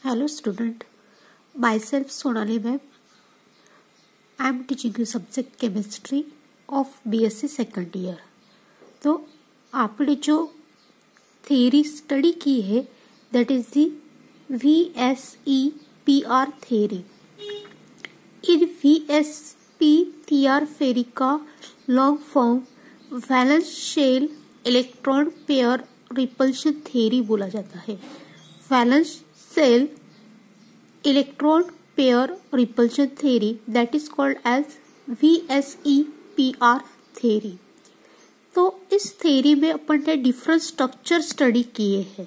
Hello student, myself Sonali ma'am. I am teaching you subject chemistry of BSc second year. तो आपने जो theory study की है that is the VSEPR theory. In VSEPR theory का long form valence shell electron pair repulsion theory बोला जाता है. Valence shell electron pair repulsion theory that is called as VSEPR theory. तो इस थ्योरी में अपन ने डिफरेंट स्ट्रक्चर स्टडी किए हैं.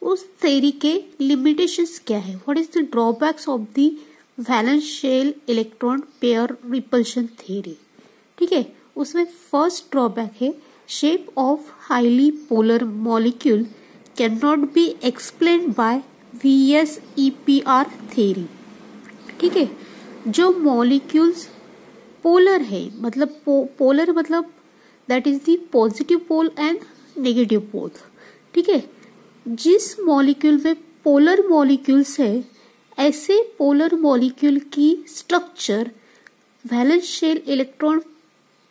उस थ्योरी के लिमिटेशंस क्या है, what is the drawbacks of the valence shell electron pair repulsion theory. ठीक है, उसमें फर्स्ट ड्रॉबैक है shape of highly polar molecule can not be explained by VSEPR theory. ठीक है, जो मॉलिक्यूल्स पोलर है, मतलब पोलर मतलब that is the positive pole and negative pole. ठीक है, जिस मॉलिक्यूल में पोलर मॉलिक्यूल्स है, ऐसे पोलर मॉलिक्यूल की structure valence shell electron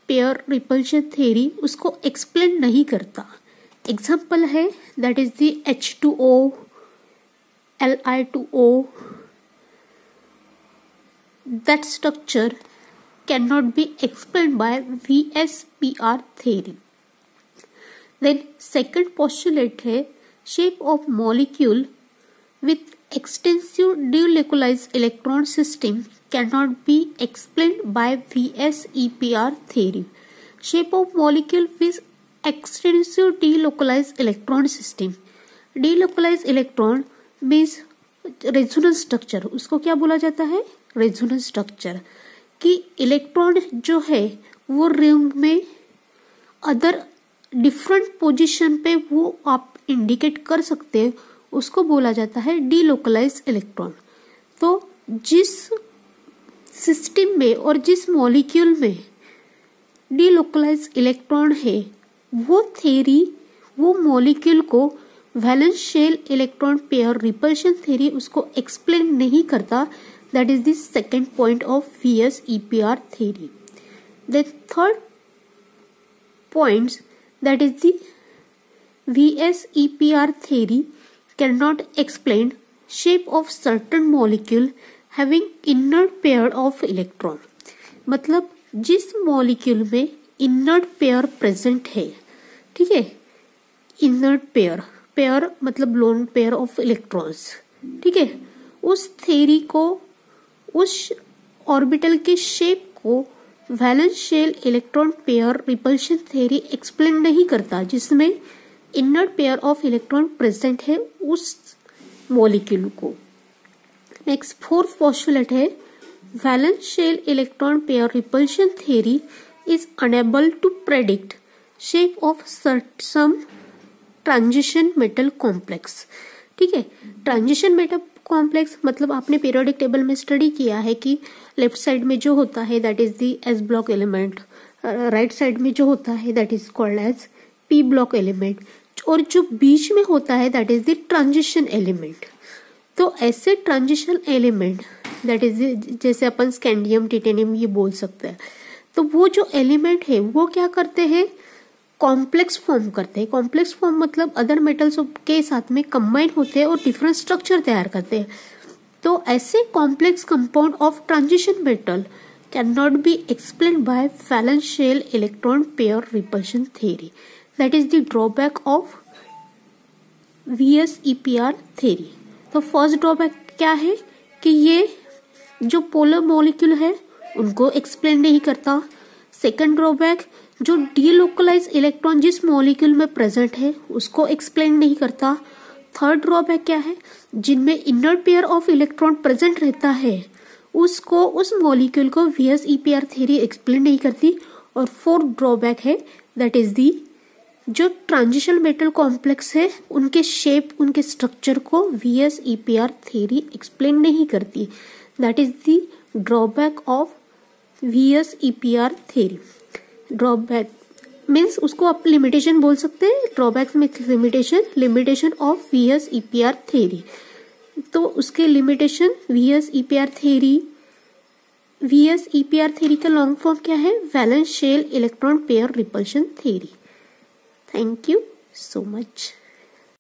pair repulsion theory उसको एक्सप्लेन नहीं करता. एग्जाम्पल है that is the H2O, Li2O. That structure cannot be explained by VSEPR theory. Then second postulate है shape of molecule with extensive delocalized electron system cannot be explained by VSEPR theory. Shape of molecule with extensive delocalized electron system. Delocalized electron means resonance structure. उसको क्या बोला जाता है, resonance structure. कि electron जो है वो रिंग में अदर डिफरेंट पोजीशन पे वो आप इंडिकेट कर सकते हैं, उसको बोला जाता है डीलोकलाइज इलेक्ट्रॉन. तो जिस सिस्टम में और जिस मॉलिक्यूल में डीलोकलाइज इलेक्ट्रॉन है, वो थ्योरी वो मॉलिक्यूल को valence shell electron pair repulsion theory उसको एक्सप्लेन नहीं करता. That is the second point of VSEPR theory. The third point that is the VSEPR theory can not explain shape of certain molecule having inert pair of electron. मतलब जिस molecule में inert pair present है, ठीक है, inert pair मतलब lone pair of electrons. ठीक है, उस थ्योरी को, उस ऑर्बिटल के शेप को valence shell electron pair repulsion theory explain नहीं करता, जिसमें inert pair of electron present है उस मॉलिक्यूल को. नेक्स्ट फोर्थ पोस्टुलेट है valence shell electron pair repulsion theory is unable to predict shape of some transition metal complex. ठीक है, transition metal complex मतलब आपने पीरियोडिक टेबल में स्टडी किया है कि लेफ्ट साइड में जो होता है that is the S block element, right side में जो होता है that is called as P block element, और जो बीच में होता है that is the transition element. तो ऐसे ट्रांजिशन एलिमेंट दैट इज जैसे अपन स्कैंडियम, टिटेनियम ये बोल सकते हैं. तो वो जो एलिमेंट है वो क्या करते हैं, कॉम्प्लेक्स फॉर्म करते हैं. कॉम्प्लेक्स फॉर्म मतलब अदर मेटल्स के साथ में कंबाइन होते हैं और डिफरेंट स्ट्रक्चर तैयार करते हैं. तो ऐसे complex compound of transition metal can not be explain by valence shell electron pair repulsion theory. That is the drawback of VSEPR theory. तो फर्स्ट ड्रॉबैक क्या है कि ये जो पोलर मॉलिक्यूल है उनको एक्सप्लेन नहीं करता. सेकेंड ड्रॉबैक, जो डीलोकलाइज इलेक्ट्रॉन जिस मॉलिक्यूल में प्रेजेंट है उसको एक्सप्लेन नहीं करता. थर्ड ड्रॉबैक क्या है, जिनमें inert pair of electron present रहता है उसको, उस मॉलिक्यूल को VSEPR थ्योरी एक्सप्लेन नहीं करती. और फोर्थ ड्रॉबैक है दैट इज दी जो ट्रांजिशन मेटल कॉम्प्लेक्स है उनके शेप, उनके स्ट्रक्चर को VSEPR थ्योरी एक्सप्लेन नहीं करती. That is the drawback of VSEPR theory. Drawback means उसको आप लिमिटेशन बोल सकते हैं. ड्रॉबैक्स में लिमिटेशन ऑफ VSEPR थ्योरी. तो उसके limitation VS EPR theory, VS EPR theory का लॉन्ग फॉर्म क्या है? Valence shell electron pair repulsion theory. Thank you so much.